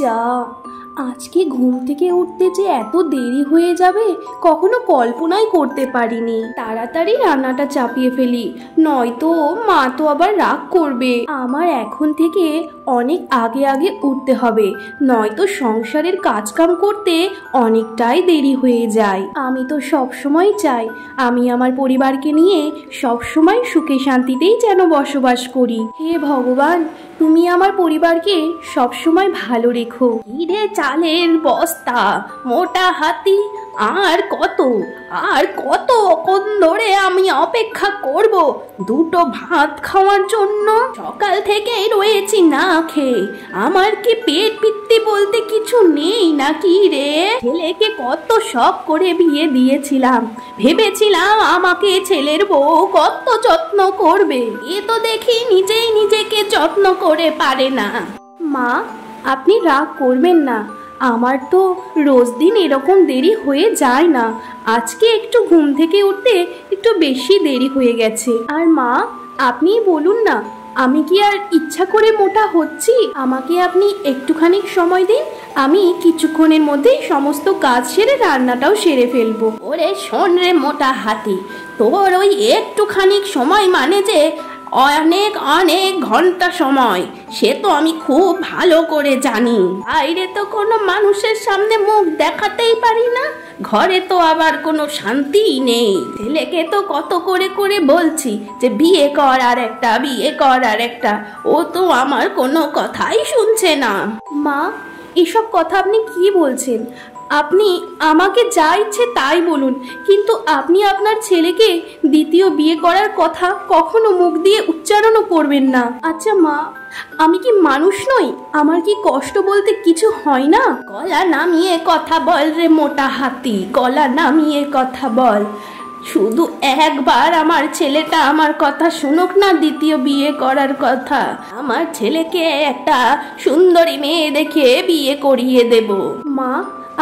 যা, আজকে ঘুম থেকে উঠতে যে এত দেরি হয়ে যাবে কখনো কল্পনাই করতে পারিনি। তাড়াতাড়ি রান্নাটা চাপিয়ে ফেলি, নয়তো মা তো আবার রাগ করবে। আমার এখন থেকে অনেক আগে আগে উঠতে হবে, নয়তো সংসারের কাজকাম করতে অনেকটাই দেরি হয়ে যায়। আমি তো সব সময় চাই আমি আমার পরিবারকে নিয়ে সব সময় সুখে শান্তিতেই যেন বসবাস করি। হে ভগবান, তুমি আমার পরিবারকে সব সময় ভালো রেখো। হিরে চালের বস্তা, মোটা হাতি, আর কতক্ষণ ধরে আমি অপেক্ষা করব দুটো ভাত খাওয়ার জন্য? সকাল থেকেই রয়েছি না খেয়ে। আমার কি পেট পিত্তি বলতে কিছু নেই নাকি রে? ছেলেকে কত শখ করে বিয়ে দিয়েছিলাম, ভেবেছিলাম আমাকে ছেলের বউ কত যত্ন করবে। এ তো দেখি নিজেই নিজেকে যত্ন করে পারে না। মা, আপনি রাগ করবেন না, আমার তো রোজ দিন এরকম দেরি হয়ে যায় না। আজকে একটু ঘুম থেকে উঠতে একটু বেশি দেরি হয়ে গেছে। আর মা, আপনি বলুন না, আমি কি আর ইচ্ছা করে মোটা হচ্ছি? আমাকে আপনি একটুখানি সময় দিন, আমি কিছুক্ষণের মধ্যেই সমস্ত কাজ সেরে রান্নাটাও সেরে ফেলবো। ওরে শোন রে মোটা হাতি, তোর ওই একটুখানি সময় মানে যে অনেক অনেক ঘন্টা সময়, সে তো আমি খুব ভালো করে জানি। বাইরে তো কোনো মানুষের সামনে মুখ দেখাতেই পারি না, ঘরে তো আবার কোনো শান্তিই নেই। ছেলেকে তো কত করে করে বলছি যে বিয়ে কর আর একটা, বিয়ে কর আর একটা, ও তো আমার কোনো কথাই শুনছে না। মা, এসব কথা আপনি কি বলছেন? আপনি আমাকে যা ইচ্ছে তাই বলুন, কিন্তু আপনি আপনার ছেলেকে দ্বিতীয় বিয়ে করার কথা কখনো মুখ দিয়ে উচ্চারণও করবেন না। আচ্ছা মা, আমি কি মানুষ নই? আমার কি কষ্ট বলতে কিছু হয় না? গলা নামিয়ে কথা বল রে মোটা হাতি, গলা নামিয়ে কথা বল। শুধু একবার আমার ছেলেটা আমার কথা শুনুক না, দ্বিতীয় বিয়ে করার কথা। আমার ছেলেকে একটা সুন্দরী মেয়ে দেখে বিয়ে করিয়ে দেব। মা,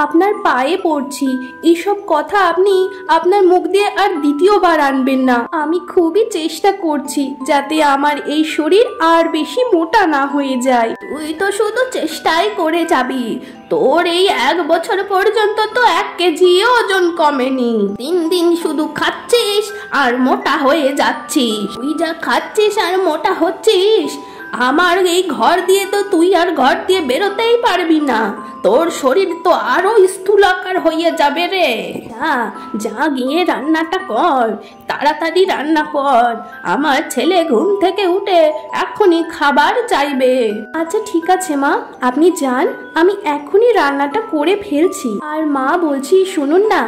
আপনার পায়ে পড়ছি, এইসব কথা আপনি আপনার মুখ দিয়ে আর দ্বিতীয়বার আনবেন না। আমি খুবই চেষ্টা করছি যাতে আমার এই শরীর আর বেশি মোটা না হয়ে যায়। তুই তো শুধু চেষ্টাই করে যাবি, তোর এই 1 বছর পর্যন্ত তো 1 কেজি ওজন কমেনি। দিন দিন শুধু খাচ্ছিস আর মোটা হয়ে যাচ্ছিস। তুই যা খাচ্ছিস আর মোটা হচ্ছিস, আমার এই ঘর দিয়ে তো তুই আর ঘর দিয়ে বেরোতেই পারবি না। তোর শরীর তো আরো স্থূলাকার হয়ে যাবে রে। যা গিয়ে রান্নাটা কর, তাড়াতাড়ি রান্না কর। আমার ছেলে ঘুম থেকে উঠে এখনই খাবার চাইবে। আচ্ছা ঠিক আছে মা, আপনি যান, আমি এখনই রান্নাটা করে ফেলছি। আর মা বলছি শুনুন না,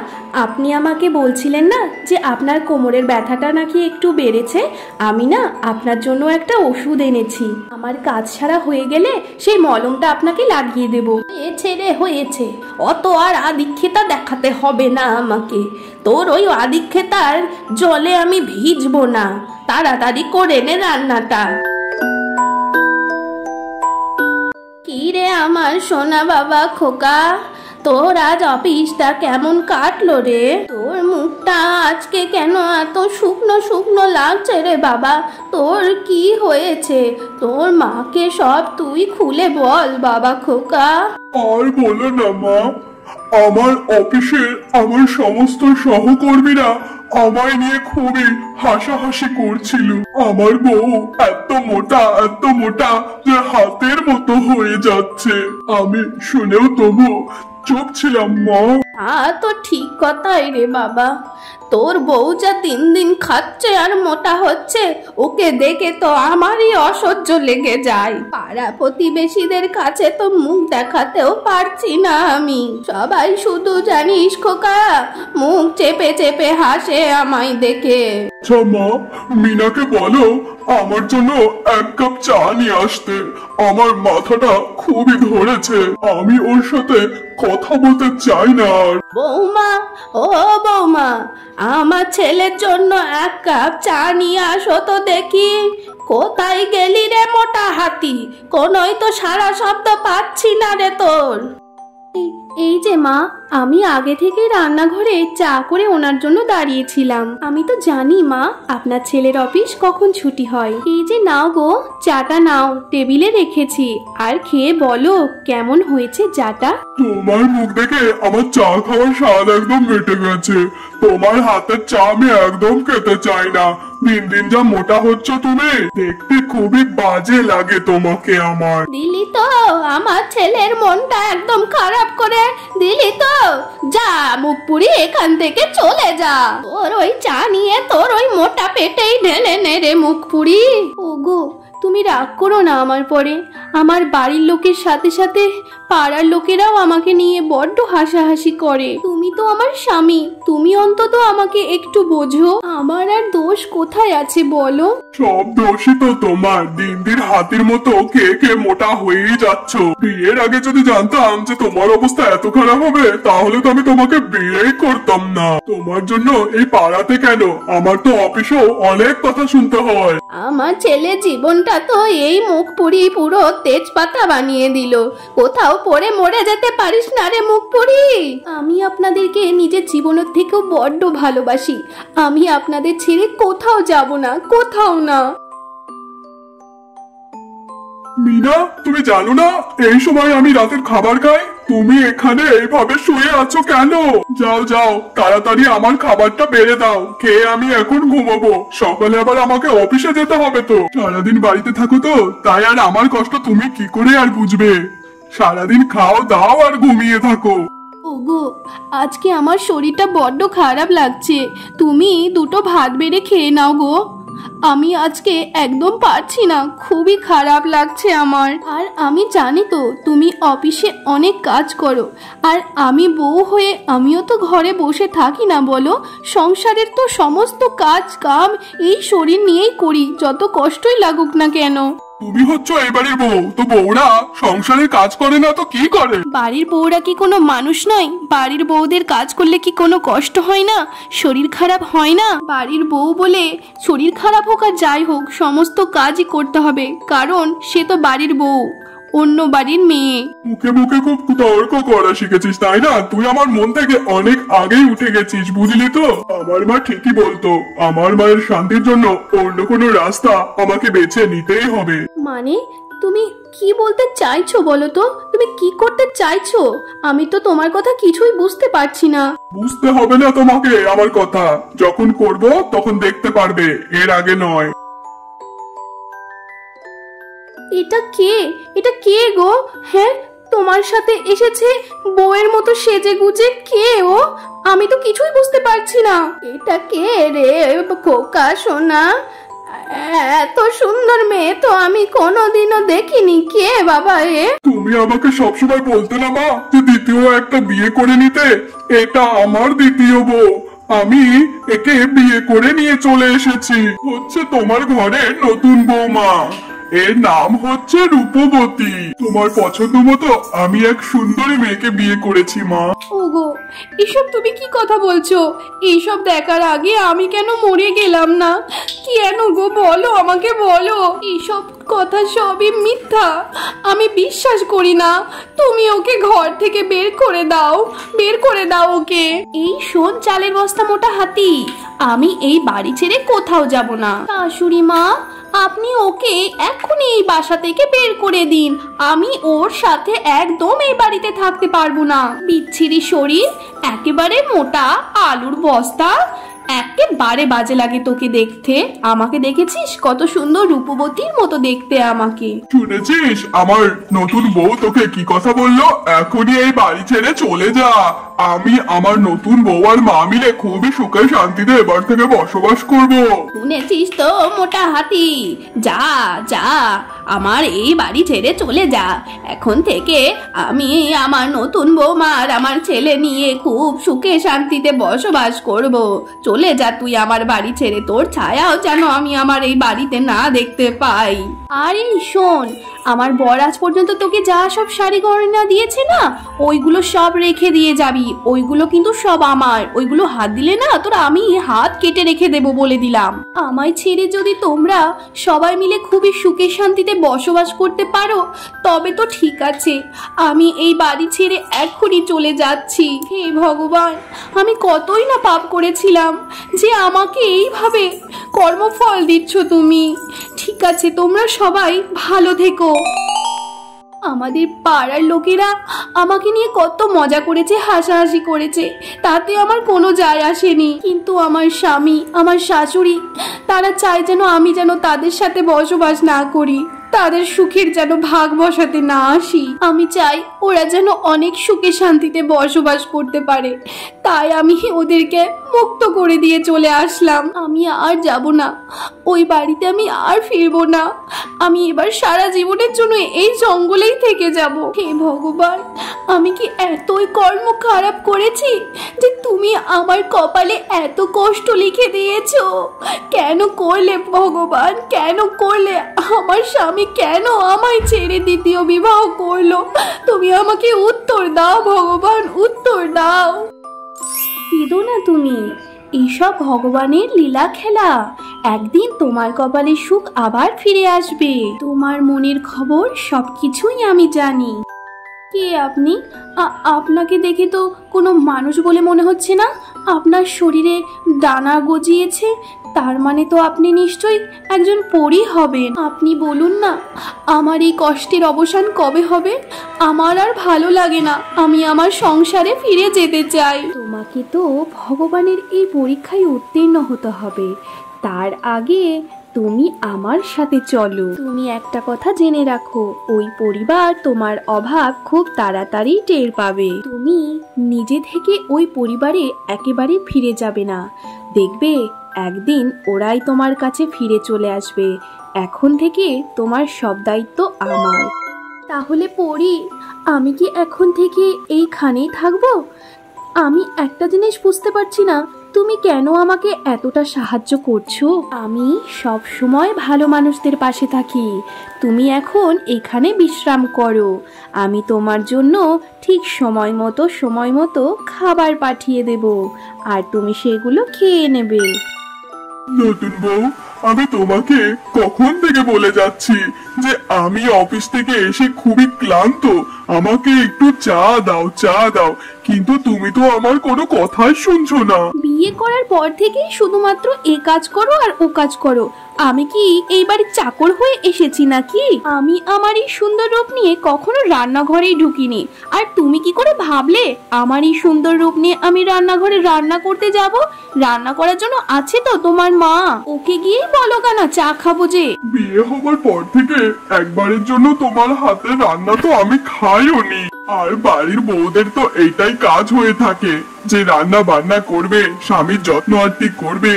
আপনি আমাকে বলছিলেন না যে আপনার কোমরের ব্যথাটা নাকি একটু বেড়েছে? আমি না আপনার জন্য একটা ওষুধ এনেছি, আমার কাজ ছাড়া হয়ে গেলে সেই মলমটা আপনাকে লাগিয়ে দেবো। ছেড়ে হয়েছে, অত আর আদিক্ষেতা দেখাতে হবে না আমাকে। তোর ওই আদিক্ষেতার জলে আমি ভিজবো না, তাড়াতাড়ি করে নে রান্নাটা। কি রে আমার সোনা বাবা খোকা, তোর আজ অফিসটা কেমন কাটলো রে? তোর মুখটা আজকে কেন এত শুকনো শুকনো লাগছে রে বাবা? তোর কি হয়েছে? তোর মাকে সব তুই খুলে বল বাবা খোকা। আর বলো না মা, আমার অফিসের আমার সমস্ত সহকর্মীরা আমায় নিয়ে খুবই হাসাহাসি করছিল। আমার বউ এত মোটা যে হাতের মতো হয়ে যাচ্ছে। আমি শুনেও তবু চুপ ছিলাম মা। তো ঠিক কথাই রে বাবা, তোর বউ যা দিন দিন খাচ্ছে আর মোটা হচ্ছে, ওকে দেখে তো আমারই অসহ্য লেগে যায়। পাড়া প্রতিবেশীদের কাছে তো মুখ দেখাতেও পারছি না আমি। সবাই শুধু জানিস খোকা, মুখ চেপে চেপে হাসে আমায় দেখে। আচ্ছা মা, মিনাকে বলো আমার জন্য 1 কাপ চা নিয়ে আসতে। আমার মাথাটা খুবই ধরেছে, আমি ওর সাথে কথা বলতে চাই না আর। বৌমা, ও বৌমা, আমার ছেলের জন্য 1 কাপ চা নিয়ে আসো তো দেখি। কোথায় গেলি রে মোটা হাতি? কোনোই তো সারা শব্দ পাচ্ছি না রে তোর। এই যে মা, আমি আগে থেকেই রান্নাঘরে চা করে ওনার জন্য দাঁড়িয়েছিলাম। আমি তো জানি মা আপনার ছেলের অফিস কখন ছুটি হয়। এই যে নাও গো, চাটা নাও, টেবিলে রেখেছি, আর খেয়ে বলো কেমন হয়েছে চাটা। তোমার মুখ দেখে আমার চা খাওয়ার স্বাদ একদম মিটে গেছে। তোমার হাতের চা আমি একদম খেতে চাই না। দিন দিন যা মোটা হচ্ছে তুমি, দেখতে খুবই বাজে লাগে তোমাকে আমার। দিলি তো আমার ছেলের মনটা একদম খারাপ করে দিলি তো। যা মুখ পুরি এখান থেকে চলে যা। তোর ওই চা নিয়ে তোর ওই মোটা পেটেই ঢেলে নে রে মুখ পুরি। ওগো তুমি রাগ করো না আমার পরে। আমার বাড়ির লোকের সাথে সাথে পাড়ার লোকেরাও আমাকে নিয়ে বড্ড হাসাহাসি করে। তুমি তো আমার স্বামী, তুমি অন্তত আমাকে একটু বোঝো। আমার আর দোষ কোথায় আছে বলো? সব দোষই তো তোমার। দিন দিন হাতির মতো কে কে মোটা হয়েই যাচ্ছ। বিয়ের আগে যদি জানতাম যে তোমার অবস্থা এত খারাপ হবে, তাহলে তো আমি তোমাকে বিয়েই করতাম না। তোমার জন্য এই পাড়াতে কেন, আমার তো অফিসেও অনেক কথা শুনতে হয়। আমার ছেলে জীবনটা তো এই মুখ পুরি পুরো তেজপাতা বানিয়ে দিল। কোথাও পড়ে মরে যেতে পারিস না রে মুখ পুরি। আমি আপনাদেরকে নিজের জীবনের থেকেও বড্ড ভালোবাসি। আমি আপনাদের ছেড়ে কোথাও যাব না, কোথাও না। মিনা, তুমি জানো না এই সময় আমি রাতের খাবার খাই? তুমি এখানে এইভাবে শুয়ে আছো কেন? যাও যাও, তাড়াতাড়ি আমার খাবারটা বেড়ে দাও। খেয়ে আমি এখন ঘুমাবো। সকালে আবার আমাকে অফিসে যেতে হবে তো। সারাদিন বাড়িতে থাকো তো, তাই আর আমার কষ্ট তুমি কি করে আর বুঝবে। সারাদিন খাও দাও আর ঘুমিয়ে থাকো। ওগো আজকে আমার শরীরটা বড্ড খারাপ লাগছে। তুমি দুটো ভাত বেড়ে খেয়ে নাও গো। আমি আজকে একদম পারছি না, খুবই খারাপ লাগছে আমার। আর আমি জানি তো তুমি অফিসে অনেক কাজ করো, আর আমি বউ হয়ে আমিও তো ঘরে বসে থাকি না বলো। সংসারের তো সমস্ত কাজ কাম এই শরীর নিয়েই করি, যত কষ্টই লাগুক না কেন। তুমি হচ্ছ এই বাড়ির বউ, তো বউরা সংসারের কাজ করে না তো কি করে? বাড়ির বউরা কি কোনো মানুষ নয়? বাড়ির বউদের কাজ করলে কি কোনো কষ্ট হয় না, শরীর খারাপ হয় না? বাড়ির বউ বলে শরীর খারাপ হোক আর যাই হোক সমস্ত কাজই করতে হবে, কারণ সে তো বাড়ির বউ, অন্য বাড়ির মেয়ে। মুখে মুখে খুব তর্ক করা শিখেছিস তাই না? তুই আমার মন থেকে অনেক আগেই উঠে গেছিস, বুঝলি তো? আমার মা ঠিকই বলতো, আমার মায়ের শান্তির জন্য অন্য কোনো রাস্তা আমাকে বেছে নিতেই হবে। মানে তুমি কি বলতে চাইছো বলো তো? তুমি কি করতে চাইছো? আমি তো তোমার কথা কিছুই বুঝতে পারছি না। বুঝতে হবে না তোমাকে আমার কথা, যখন করব তখন দেখতে পারবে, এর আগে নয়। এটা কে? এটা কে গো? হ্যাঁ, তোমার সাথে এসেছে বউয়ের মতো সেজে গুজে। কে ও? আমি তো কিছুই বুঝতে পারছি না। এটা কে রে খোকা সোনা? এত সুন্দর মেয়ে তো আমি কোনোদিনও দেখিনি। কে বাবা এ? তুমি আমাকে সবসময় বলতে না মা যে দ্বিতীয় একটা বিয়ে করে নিতে। এটা আমার দ্বিতীয় বউ, আমি একে বিয়ে করে নিয়ে চলে এসেছি। হচ্ছে তোমার ঘরের নতুন বৌমা। এর নাম হচ্ছে রূপবতী। তোমার পছন্দ মতো আমি এক সুন্দরী মেয়েকে বিয়ে করেছি মা। ওগো এসব তুমি কি কথা বলছো? এইসব দেখার আগে আমি কেন মরে গেলাম না? কেন গো বলো, আমাকে বলো। এইসব কথা সবই মিথ্যা, আমি বিশ্বাস করি না। তুমি ওকে ঘর থেকে বের করে দাও, বের করে দাও ওকে। এই শোন চালের বস্তা মোটা হাতি, আমি এই বাড়ি ছেড়ে কোথাও যাব না। শাশুড়ি মা, আপনি ওকে এক্ষুনি এই বাসা থেকে বের করে দিন। আমি ওর সাথে একদম এই বাড়িতে থাকতে পারবো না। বিচ্ছিরি শরীর, একেবারে মোটা আলুর বস্তা, একেবারে বাজে লাগে তোকে দেখতে। আমাকে দেখেছিস কত সুন্দর রূপবতীর মতো দেখতে আমাকে। শুনেছিস আমার নতুন বউ তোকে কি কথা বললো? এখনই এই বাড়ি ছেড়ে চলে যা। আমি আমার নতুন বউ আর মা মিলে খুবই সুখে শান্তিতে এবার থেকে বসবাস করব। শুনেছিস তো মোটা হাতি? যা যা, আমার এই বাড়ি ছেড়ে চলে যা। এখন থেকে আমি আমার নতুন বৌমা আর আমার ছেলে নিয়ে খুব সুখে শান্তিতে বসবাস করব। চলে যা তুই আমার বাড়ি ছেড়ে, তোর ছায়াও যেন আমি আমার এই বাড়িতে না দেখতে পাই। আরে শোন, আমার বর আজ পর্যন্ত তোকে যা সব শাড়ি গয়না দিয়েছে না, ওইগুলো সব রেখে দিয়ে যাবি। বাড়ি, ওইগুলো কিন্তু সব আমার। ওইগুলো হাত দিলে না তোর আমি হাত কেটে রেখে দেবো বলে দিলাম। আমায় ছেড়ে যদি তোমরা সবাই মিলে খুবই সুখে শান্তিতে বসবাস করতে পারো তবে তো ঠিক আছে, আমি এই বাড়ি ছেড়ে এক্ষুনি চলে যাচ্ছি। হে ভগবান, আমি কতই না পাপ করেছিলাম যে আমাকে এইভাবে কর্মফল দিচ্ছ তুমি। ঠিক আছে, তোমরা সবাই ভালো থেকো। আমাদের পাড়ার লোকেরা আমাকে নিয়ে কত মজা করেছে, হাসাহাসি করেছে, তাতে আমার কোনো যায় আসেনি। কিন্তু আমার স্বামী, আমার শাশুড়ি, তারা চায় যেন আমি যেন তাদের সাথে বসবাস না করি, তাদের সুখের যেন ভাগ বসাতে না আসি। আমি চাই ওরা যেন অনেক সুখে শান্তিতে বসবাস করতে পারে, তাই আমি ওদেরকে মুক্ত করে দিয়ে চলে আসলাম। আমি আর যাব না ওই বাড়িতে, আমি আর ফিরবো না। আমি এবার সারা জীবনের জন্য এই জঙ্গলেই থেকে যাব। হে ভগবান, আমি কি এতই কর্ম খারাপ করেছি যে তুমি আমার কপালে এত কষ্ট লিখে দিয়েছো? কেন করলে ভগবান, কেন করলে? আমার স্বামী কেন আমায় ছেড়ে দ্বিতীয় বিবাহ করলো? তুমি আমাকে উত্তর দাও ভগবান, উত্তর দাও। কেঁদো না তুমি, এইসব ভগবানের লীলা খেলা। একদিন তোমার কপালে সুখ আবার ফিরে আসবে। তোমার মনের খবর সবকিছুই আমি জানি। কে আপনি? আপনাকে দেখে তো কোনো মানুষ বলে মনে হচ্ছে না। আপনার শরীরে ডানা গজিয়েছে, তার মানে তো আপনি নিশ্চয়ই একজন পরী হবেন। আপনি বলুন না, আমার এই কষ্টের অবসান কবে হবে? আমার আর ভালো লাগে না, আমি আমার সংসারে ফিরে যেতে চাই। তোমাকে তো ভগবানের এই পরীক্ষায় উত্তীর্ণ হতে হবে, তার আগে তুমি আমার সাথে চলো। তুমি একটা কথা জেনে রাখো, ওই পরিবার তোমার অভাব খুব তাড়াতাড়ি টের পাবে। তুমি নিজে থেকে ওই পরিবারে একেবারে ফিরে যাবে না, দেখবে একদিন ওরাই তোমার কাছে ফিরে চলে আসবে। এখন থেকে তোমার সব দায়িত্ব আমার। তাহলে পরি, আমি কি এখন থেকে এইখানেই থাকবো? আমি একটা জিনিস বুঝতে পারছি না, তুমি কেন আমাকে এতটা সাহায্য করছো? আমি সব সময় ভালো মানুষদের পাশে থাকি। তুমি এখন এখানে বিশ্রাম করো, আমি তোমার জন্য ঠিক সময় মতো খাবার পাঠিয়ে দেব, আর তুমি সেগুলো খেয়ে নেবে। নতুন বউ, আমি তোমাকে কখন থেকে বলে যাচ্ছি যে আমি অফিস থেকে এসে খুবই ক্লান্ত, আমাকে একটু চা দাও, চা দাও, কিন্তু তুমি তো আমার কোনো কথাই শুনছো না। বিয়ে করার পর থেকেই শুধুমাত্র এ কাজ করো আর ও কাজ করো। আমি কি এই বাড়ির চাকর হয়ে এসেছি নাকি? আমি আমার এই সুন্দর রূপ নিয়ে কখনো রান্নাঘরেই ঢুকিনি। আর তুমি কি করে ভাবলে আমার এই সুন্দর রূপ নিয়ে আমি রান্নাঘরে রান্না করতে যাব? রান্না করার জন্য আছে তো তোমার মা, ওকে গিয়েই বলো কেন চা খাবো যে। বিয়ে হবার পর থেকে একবারের জন্য তোমার হাতে রান্না তো আমি খাইও নি। আর বাড়ির বউদের তো এইটাই কাজ হয়ে থাকে যে রান্না বান্না করবে, স্বামীর যত্ন আত্তি করবে।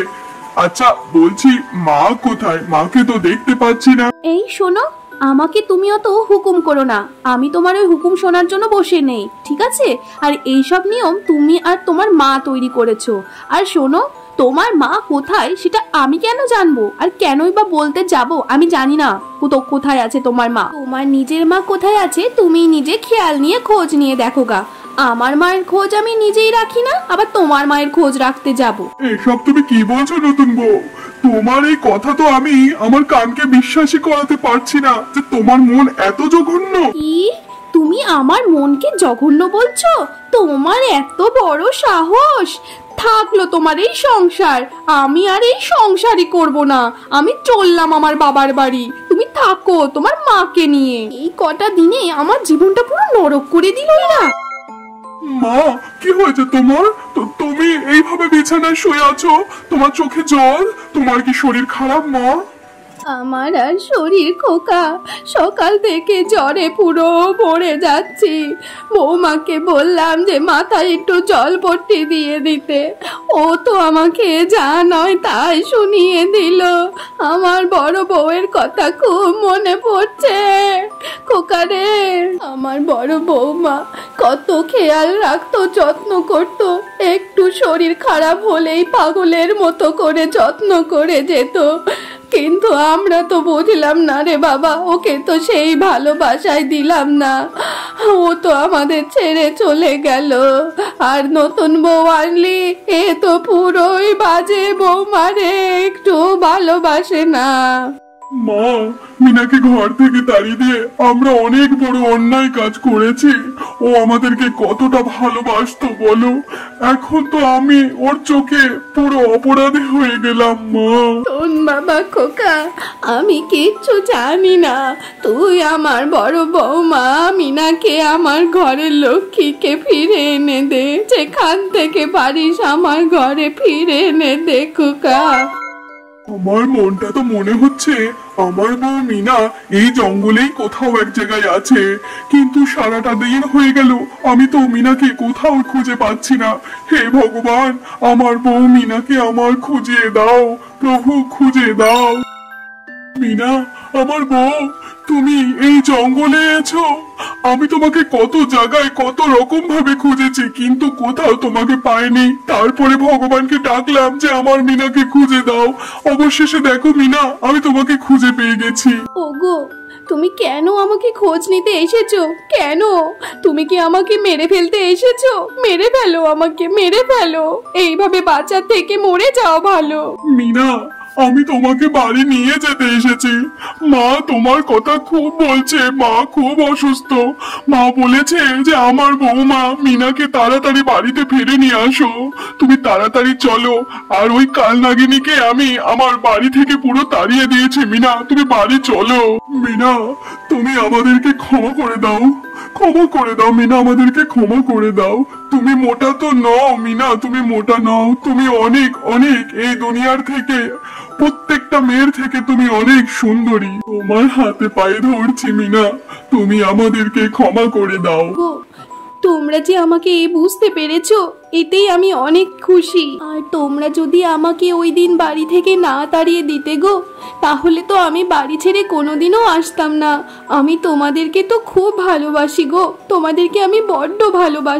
আচ্ছা বলছি, মা কোথায়? মাকে তো দেখতে পাচ্ছি না। এই শোনো, আমাকে তুমি অত হুকুম করো না, আমি তোমার ওই হুকুম শোনার জন্য বসে নেই, ঠিক আছে? আর এইসব নিয়ম তুমি আর তোমার মা তৈরি করেছো। আর শোনো, তোমার মা কোথায় সেটা আমি কেন জানবো? আর কেনই বা বলতে যাব? আমি জানি না কোথায় আছে তোমার মা। তোমার নিজের মা কোথায় আছে তুমি নিজে খেয়াল নিয়ে খোঁজ নিয়ে দেখো গা। আমার মায়ের খোঁজ আমি নিজেই রাখি না, আবার তোমার মায়ের খোঁজ রাখতে যাব? এসব তুমি কি বলছো নতুন বউ? তোমার এই কথা তো আমি আমার কানকে বিশ্বাসই করাতে পারছি না যে তোমার মন এত জঘন্য। কি? তুমি আমার মনকে জঘন্য বলছো? তোমার এত বড় সাহস! থাকলো তোমার এই সংসার, আমি আর এই সংসারই করব না। আমি চললাম আমার বাবার বাড়ি, তুমি থাকো তোমার মাকে নিয়ে। এই কটা দিনে আমার জীবনটা পুরো নরক করে দিলই না। মা, কি হয়েছে তোমার? তুমি এইভাবে বিছানায় শুয়ে আছো, তোমার চোখে জল, তোমার কি শরীর খারাপ মা? আমার আর শরীর খোকা, সকাল থেকে জ্বরে পুরো পড়ে যাচ্ছি। বৌমাকে বললাম যে মাথায় একটু জলপট্টি দিয়ে দিতে, ও তো আমাকে যা নয় তাই শুনিয়ে দিল। আমার বড় বউয়ের কথা খুব মনে পড়ছে খোকা রে। আমার বড় বৌমা কত খেয়াল রাখতো, যত্ন করতো, একটু শরীর খারাপ হলেই পাগলের মতো করে যত্ন করে যেত। কিন্তু আমরা তো বুঝলাম না রে বাবা, ওকে তো সেই ভালোবাসায় দিলাম না, ও তো আমাদের ছেড়ে চলে গেল। আর নতুন বউ আনলি, এ তো পুরোই বাজে বৌমারে, একটু ভালোবাসে না। মা, মিনাকে ঘর থেকে তাড়িয়ে দিয়ে আমরা অনেক বড় অন্যায় কাজ করেছি। ও আমাদেরকে কতটা ভালোবাসতো বলো, এখন তো আমি ওর চোখে পুরো অপরাধী হয়ে গেলাম। মা, শোন বাবা খোকা, আমি কিচ্ছু জানি না। তুই আমার বড় বৌমা মিনাকে আমার ঘরের লক্ষ্মীকে ফিরে এনে দে, যেখান থেকে পারিস আমার ঘরে ফিরে এনে দে খোকা। আমার মনটা তো মনে হচ্ছে আমার বউ মিনা এই জঙ্গলেই কোথাও এক জায়গায় আছে, কিন্তু সারাটা দিন হয়ে গেল আমি তো মিনাকে কোথাও খুঁজে পাচ্ছি না। হে ভগবান, আমার বউ মিনাকে আমার খুঁজে দাও, প্রভু খুঁজে দাও। মিনা, আমার বউ, তুমি এই জঙ্গলে আছো? আমি তোমাকে কত জায়গায় কত রকম ভাবে খুঁজেছি, কিন্তু কোথাও তোমাকে পাইনি। তারপরে ভগবানকে ডাকলাম যে আমার মিনাকে খুঁজে দাও। অবশেষে দেখো মিনা, আমি তোমাকে খুঁজে পেয়ে গেছি। ওগো, তুমি কেন আমাকে খোঁজ নিতে এসেছো? কেন? তুমি কি আমাকে মেরে ফেলতে এসেছো? মেরে ফেলো আমাকে, মেরে ফেলো। এইভাবে বাঁচার থেকে মরে যাও ভালো। মিনা, আমি তোমাকে বাড়ি নিয়ে যেতে এসেছি। মা তোমার কথা খুব বলছে, মা খুব অসুস্থ। মা বলেছে যে আমার বৌমা মিনাকে তাড়াতাড়ি বাড়িতে ফিরে নিয়ে আসো। তুমি তাড়াতাড়ি চলো। আর ওই কালনাগিনীকে আমি আমার বাড়ি থেকে পুরো তাড়িয়ে দিয়েছি। মিনা, তুমি বাড়ি চলো। মিনা, তুমি আমাদেরকে ক্ষমা করে দাও, ক্ষমা করে দাও মিনা, আমাদেরকে ক্ষমা করে দাও। তুমি মোটা তো নও মিনা, তুমি মোটা নও, তুমি অনেক অনেক এই দুনিয়ার থেকে, প্রত্যেকটা মেয়ের থেকে তুমি অনেক সুন্দরী। তোমার হাতে পায়ে ধরছি মিনা, তুমি আমাদেরকে ক্ষমা করে দাও। গো, তোমরা যে আমাকে এই বুঝতে পেরেছো, এতেই আমি অনেক খুশি। আর তোমরা যদি আমাকে ওই দিন বাড়ি থেকে না তাড়িয়ে দিতে গো, তাহলে তো আমি বাড়ি ছেড়ে কোনোদিনও আসতাম না। আমি তোমাদেরকে তো খুব ভালোবাসি গো, তোমাদেরকে আমি বড্ড ভালোবাসি।